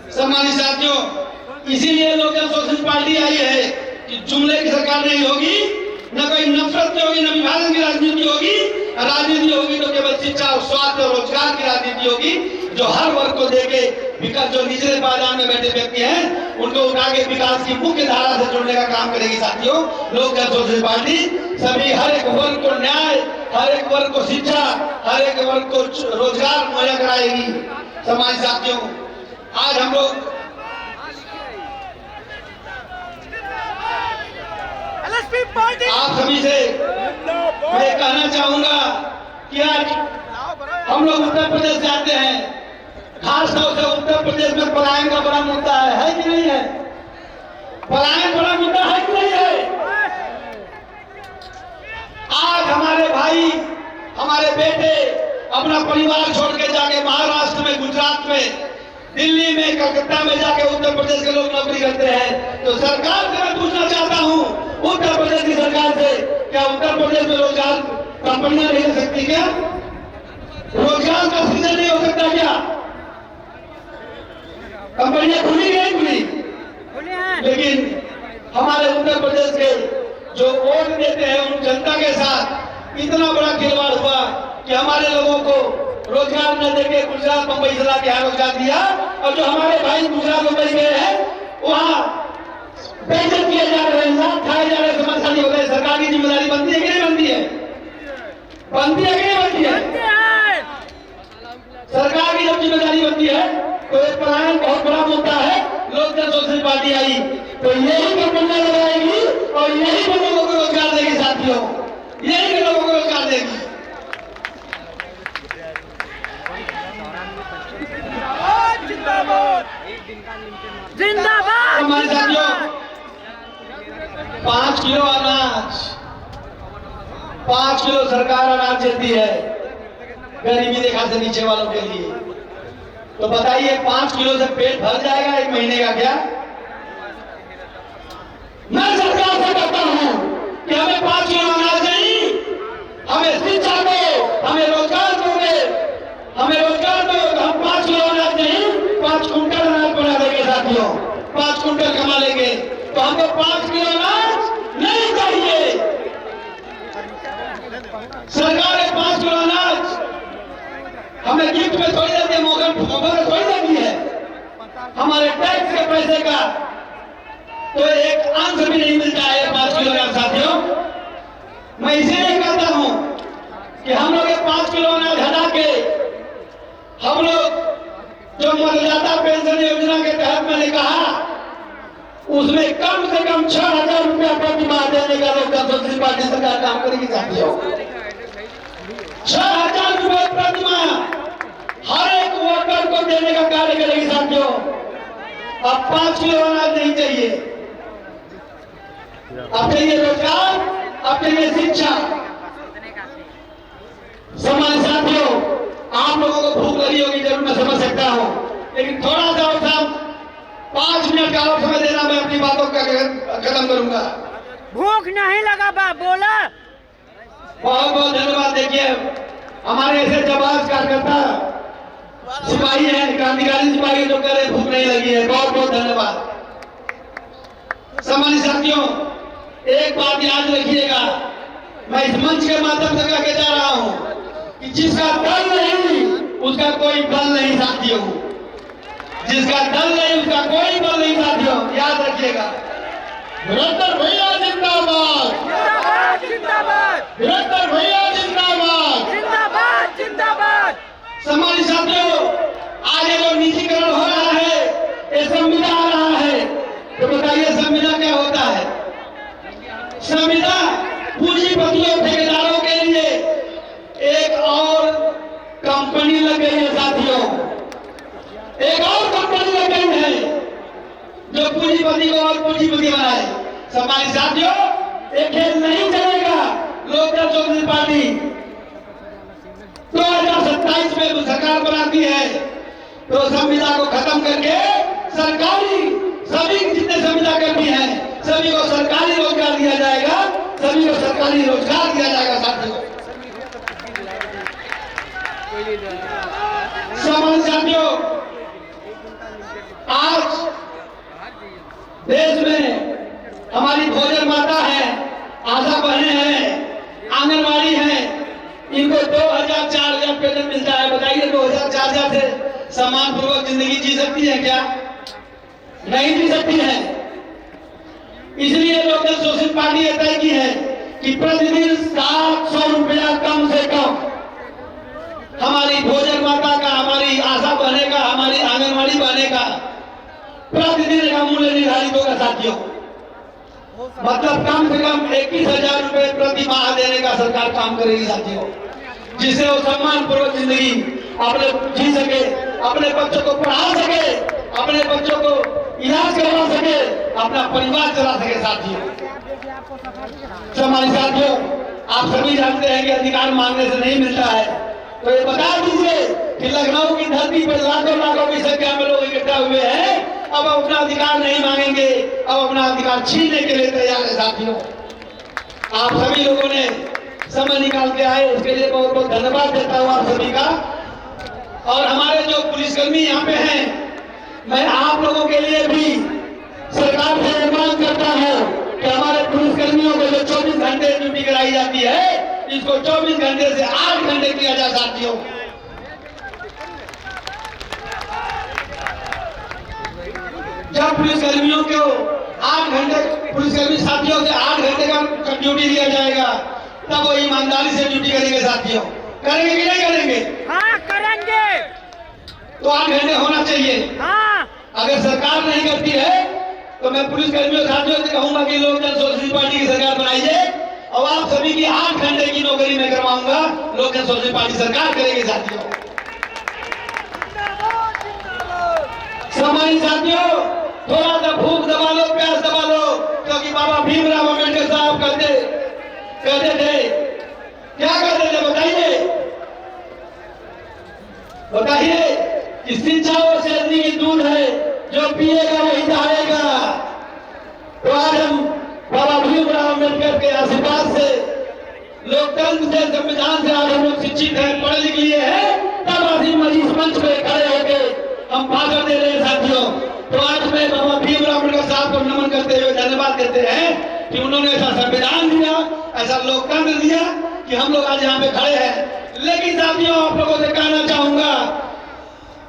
सम्मानित साथियों, इसीलिए लोकल सोशलिस्ट पार्टी आई है कि जुमले की सरकार नहीं होगी, न कोई नफरत की होगी, न विभाजन की राजनीति होगी। राजनीति होगी तो केवल शिक्षा और स्वास्थ्य और रोजगार की राजनीति होगी, जो हर वर्ग को देके विकास, जो निचले पायदान में बैठे व्यक्ति हैं उनको उठा के विकास की मुख्य धारा से जोड़ने का काम करेगी। साथियों, लोकल सोशलिस्ट पार्टी सभी हर एक वर्ग को न्याय, हर एक वर्ग को शिक्षा, हर एक वर्ग को रोजगार मुहैया कराएगी। समाज साथियों, आज हम लोग आप सभी से मैं कहना चाहूंगा कि आज हम लोग उत्तर प्रदेश जाते हैं, खास तौर से उत्तर प्रदेश में पलायन का बड़ा मुद्दा है कि नहीं है? पलायन बड़ा मुद्दा है कि नहीं है? आज हमारे भाई, हमारे बेटे अपना परिवार छोड़ के जाके महाराष्ट्र में, गुजरात में, दिल्ली में, कलकत्ता में जाके उत्तर प्रदेश के लोग नौकरी करते हैं। तो सरकार से मैं पूछना चाहता हूं, उत्तर प्रदेश की सरकार से, क्या उत्तर प्रदेश में रोजगार कंपनियां नहीं हो सकती क्या? रोजगार का सृजन नहीं हो सकता क्या? कंपनियां खुली नहीं खुली? लेकिन हमारे उत्तर प्रदेश के जो वोट देते हैं उन जनता के साथ इतना बड़ा खिलवाड़ हुआ कि हमारे लोगों को रोजगार न देके गुजरात, मुंबई जिला के यहाँ रोजगार दिया, और जो हमारे भाई गुजरात, मुंबई गए हैं वहाँ बेइज्जत किए जा रहे हैं, लात खाए जा रहे हैं, समझदारी हो गए। सरकार की जिम्मेदारी बनती है कि नहीं बनती है? बनती है कि नहीं बनती है? सरकार की जब जिम्मेदारी बनती है तो एक पलायन बहुत बड़ा मुद्दा है। लोकल सोशलिस्ट पार्टी आई तो यही कंपनियां लगाएगी और यही के लोगों को रोजगार देगी। साथियों, यही के लोगों को रोजगार देगी। जिंदाबाद। हमारे साथियों, 5 किलो अनाज, 5 किलो सरकार अनाज देती है गरीबी रेखा से नीचे वालों के लिए। तो बताइए, 5 किलो से पेट भर जाएगा एक महीने का क्या? मैं सरकार से कहता हूं कि हमें 5 किलो अनाज नहीं, हमें शिक्षा दो, हमें रोजगार दोगे, हमें रोजगार दो। हम 5 किलो अनाज नहीं, 5 कुंटल अनाज बना देंगे। साथियों, 5 कुंटल कमा लेंगे। तो हमको 5 किलो अनाज नहीं चाहिए। सरकार 5 किलो अनाज हमें गिफ्ट में थोड़ी देती है, मौका थोड़ी देती है। हमारे टैक्स के पैसे का तो एक अंश भी नहीं मिलता है 5 किलो अनाज। साथियों, मैं इसीलिए कहता हूं कि हम लोग 5 किलो अनाज हटा के हम लोग जो मतदाता पेंशन योजना के तहत मैंने कहा, उसमें कम से कम 6,000 रुपया प्रति माह देने का लोकल सोशलिस्ट पार्टी सरकार काम करेगी। साथियों, 6,000 रुपये प्रति माह हर एक वर्कर को देने का कार्य करेगी। साथियों, अब 5 किलो अनाज नहीं चाहिए, अब चाहिए रोजगार, अब चाहिए शिक्षा। समाज साथियों, आप लोगों को भूख लगी होगी जरूर, मैं समझ सकता हूं, लेकिन थोड़ा सा और 5 मिनट का और समय देना, मैं अपनी बातों का खत्म करूंगा। भूख नहीं लगा बा, बोला। बहुत बहुत धन्यवाद। देखिए, हमारे ऐसे जाबाज कार्यकर्ता सिपाही हैं, क्रांतिकारी सिपाही जो कह रहे भूख नहीं लगी है, बहुत बहुत धन्यवाद। सम्मानित साथियों, एक बात याद रखिएगा, मैं इस मंच के माध्यम से कहकर जा रहा हूं कि जिसका दल नहीं उसका कोई बल नहीं। साथियों, जिसका दल नहीं उसका कोई बल नहीं। साथियों, याद रखिएगा। वीरेंद्र भैया जिंदाबाद, जिंदाबाद, वीरेंद्र भैया जिंदाबाद, जिंदाबाद, जिंदाबाद। सम्मानित साथियों, आज ये जो निजीकरण हो रहा है, ये संविदा आ रहा है, तो बताइए संविदा क्या होता है? संविदा पूंजीपतियों, ठेकेदारों के लिए एक और कंपनी लग गई है। साथियों, एक और कंपनी लग गई है जो पूंजीपति को और पूंजीपति बनाए। सम्मानित साथियों, ये खेल नहीं चलेगा। लोकल सोशलिस्ट पार्टी 2027 में सरकार बनाती है तो संविदा को खत्म करके सरकारी, सभी जितने संविदा कर्मी हैं सभी को सरकारी रोजगार दिया जाएगा, सभी को सरकारी रोजगार दिया जाएगा। साथियों, साथियों, देश में हमारी भोजन माता है, आशा बहनें हैं, आंगनबाड़ी हैं, इनको 2000 4000 पेंशन मिलता है। बताइए 2000 4000 से सम्मान पूर्वक जिंदगी जी सकती है क्या? नहीं जी सकती है। इसलिए लोकल सोशल पार्टी ने तय की है कि प्रतिदिन 700 रुपया कम से कम हमारी भोजन माता का, हमारी आशा बहने का, हमारी आंगनबाड़ी बहने का प्रतिदिन का मूल्य निर्धारित होगा साथियों। मतलब कम से कम 21,000 रुपए प्रति माह देने का सरकार काम करेगी साथियों, जिससे वो सम्मान पूर्वक जिंदगी अपने जी सके, अपने बच्चों को पढ़ा सके, अपने बच्चों को इलाज करवा सके, अपना परिवार चला सके साथियों। हमारे साथियों, आप सभी जानते हैं कि अधिकार मांगने से नहीं मिलता है, तो ये बता दीजिए कि लखनऊ की धरती पर लाखों लाखों की संख्या में लोग इकट्ठा हुए हैं, अब अपना अधिकार नहीं मांगेंगे, अब अपना अधिकार छीनने के लिए तैयार है साथियों। आप सभी लोगों ने समय निकाल के आए, उसके लिए बहुत बहुत धन्यवाद देता हूँ आप सभी का। और हमारे जो पुलिसकर्मी यहाँ पे हैं, मैं आप लोगों के लिए भी सरकार से मांग करता हूँ कि हमारे पुलिसकर्मियों को जो 24 घंटे ड्यूटी कराई जाती है, इसको 24 घंटे से 8 घंटे किया जाए साथियों। जब पुलिसकर्मियों को 8 घंटे, पुलिसकर्मी साथियों से 8 घंटे का ड्यूटी दिया जाएगा, तब वो ईमानदारी से ड्यूटी करेंगे साथियों। करेंगे कि नहीं करेंगे? हाँ करेंगे। तो 8 घंटे होना चाहिए। हाँ। अगर सरकार नहीं करती है तो मैं पुलिसकर्मियों साथियों से कहूंगा कि लोक जन सोशलिस्ट पार्टी की सरकार बनाइए और आप सभी की 8 घंटे की नौकरी में करवाऊंगा। लोक जन सोशलिस्ट पार्टी सरकार करेगी साथियों। सम्मानित साथियों, थोड़ा सा भूख दबा लो, प्यास दबा लो, क्योंकि बाबा भीमराव अम्बेडकर साहब कहते थे, क्या कहते थे बताइए? बताइए कि शिक्षा और शहरी की दूध है, जो पिएगा वही चाहेगा। तो आज हम बाबा भीमराव अम्बेडकर के आशीर्वाद से, लोकतंत्र से, संविधान से आज हम लोग शिक्षित हैं, पढ़े लिख लिए हैं, तब आज इस मंच पे खड़े होकर हम भाषण दे रहे हैं साथियों। तो आज मैं बाबा भीमराव अम्बेडकर साहब को नमन करते हुए धन्यवाद देते हैं कि उन्होंने ऐसा संविधान दिया, ऐसा लोकतंत्र दिया कि हम लोग आज यहाँ पे खड़े हैं। लेकिन साथियों, आप लोगों से कहना चाहूंगा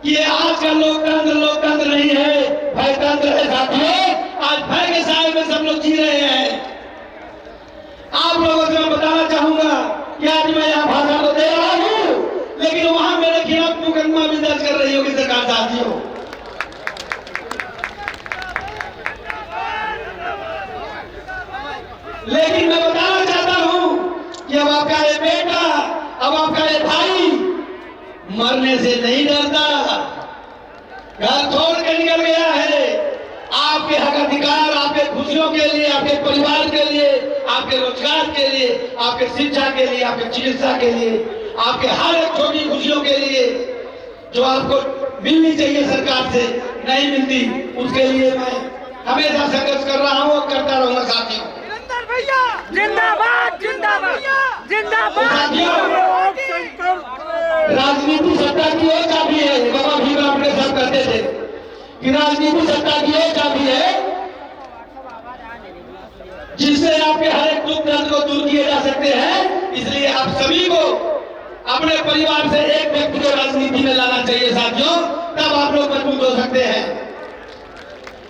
कि ये आज का लोकतंत्र नहीं है, भयतंत्र है साथियों। आज भय के साए में सब लोग जी रहे हैं। आप लोगों से मैं बताना चाहूंगा कि आज मैं यहाँ भाषण तो दे रहा हूँ, लेकिन वहां मेरे खिलाफ मुकदमा भी दर्ज कर रही होगी सरकार साथियों। लेकिन मैं बताना चाहता हूं कि अब आपका ये बेटा, अब आपका ये भाई मरने से नहीं डरता, घर छोड़ के निकल गया है। आपके हक अधिकार, आपके खुशियों के लिए, आपके परिवार के लिए, आपके रोजगार के लिए, आपके शिक्षा के लिए, आपके चिकित्सा के लिए, आपके हर एक छोटी खुशियों के लिए जो आपको मिलनी चाहिए सरकार से नहीं मिलती, उसके लिए मैं हमेशा संघर्ष कर रहा हूँ और करता रहूंगा साथियों। जिंदाबाद जिंदाबाद जिंदाबाद। राजनीति सत्ता की एक चाबी है। बाबा भीमराव अम्बेडकर साहब कहते थे कि राजनीति सत्ता की एक चाबी है, जिससे आपके हर एक दुख दर्द को दूर किए जा सकते हैं। इसलिए आप सभी को अपने परिवार से एक व्यक्ति को राजनीति में लाना चाहिए साथियों, तब आप लोग मजबूत हो सकते हैं।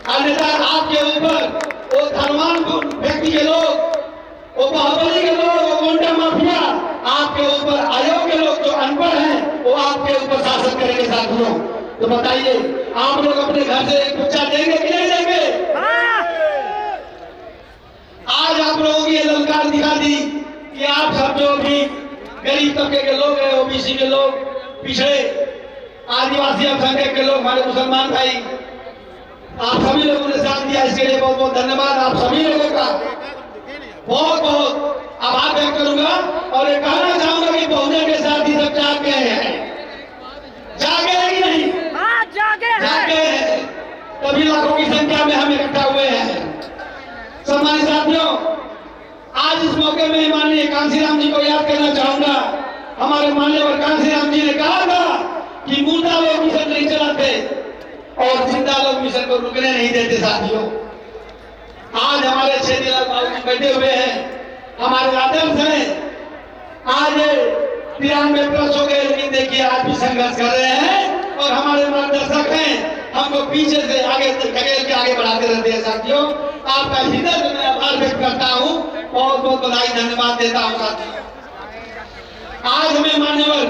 अन्यथा आपके ऊपर वो धनवान व्यक्ति के लोग, वो बाहुबली के लोग, वो गुंडा माफिया, आपके ऊपर अयोग्य लोग जो अनपढ़ हैं, वो आपके ऊपर शासन करेंगे साथियों। तो बताइए, आप लोग अपने घर से एक बच्चा देंगे कि नहीं देंगे? आज आप लोगों की ये ललकार दिखा दी कि आप सब जो भी गरीब तबके के लोग हैं, ओबीसी के लोग, पिछड़े आदिवासी अल्पसंख्यक के लोग, हमारे मुसलमान भाई, आप सभी लोगों ने साथ दिया, इसके लिए बहुत बहुत धन्यवाद। आप सभी लोगों का बहुत बहुत आभार व्यक्त करूंगा और ये कहना चाहूंगा कि बहुजन के साथ ही सब जाग गए हैं। जागे हैं कि नहीं? हाँ जागे हैं। तभी लाखों की संख्या में हम इकट्ठा हुए हैं। सम्मानित साथियों, आज इस मौके में माननीय कांसीराम जी को याद करना चाहूंगा। हमारे मान्यवर कांसीराम जी ने कहा था कि मुर्दा लोग मिशन नहीं चलाते और जिंदा लोग मिशन को रुकने नहीं देते साथियों। आज हमारे छेदीलाल बाबू जी बैठे हुए हैं, हमारे आदर्श हैं। आज 93+ हो गए, लेकिन देखिए आज भी संघर्ष कर रहे हैं और हमारे मार्गदर्शक हैं, हमको पीछे से आगे धकेल के आगे बढ़ाते रहते हैं। साथियों, आपका हृदय से मैं आभार व्यक्त करता हूँ, बहुत बहुत बधाई धन्यवाद देता हूँ। साथियों, आज हमें मान्यवर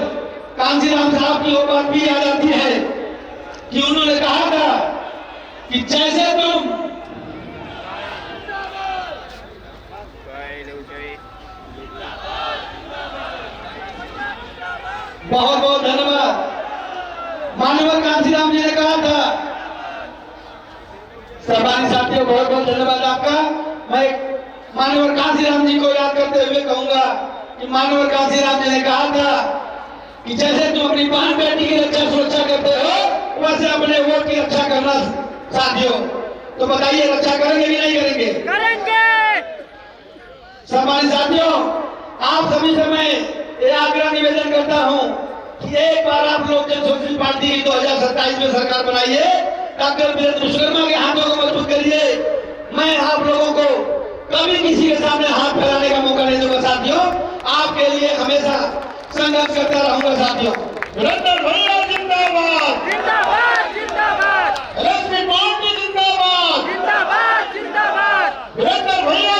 कांशीराम साहब की वो बात भी याद आती है कि उन्होंने कहा था कि जैसे तुम बहुत बहुत धन्यवाद। मान्यवर कांशीराम जी ने कहा था, सम्मानित साथियों बहुत बहुत धन्यवाद आपका। मैं मान्यवर कांशीराम जी को याद करते हुए कहूंगा कि मान्यवर कांशीराम जी ने कहा था कि जैसे तुम अपनी बहन बेटी की रक्षा सुरक्षा करते हो, वैसे अपने वोट की रक्षा करना। साथियों, तो बताइए रक्षा करेंगे कि नहीं करेंगे? करेंगे। सम्मानित साथियों, आप सभी से मैं ये आग्रह निवेदन करता हूं कि एक बार आप लोग जन सोशलिस्ट पार्टी की 2027 में सरकार बनाइए, डॉक्टर वीरेंद्र विश्वकर्मा के हाथों को मजबूत करिए। मैं आप लोगों को कभी किसी के सामने हाथ फैलाने का मौका नहीं दूंगा। साथियों, आपके लिए हमेशा संघर्ष करता रहूंगा। साथियों, वीरेंद्र भैया जिंदाबाद, जिंदाबाद जिंदाबाद, लक्ष्मी पार्टी जिंदाबाद, जिंदाबाद जिंदाबाद, वीरेंद्र भैया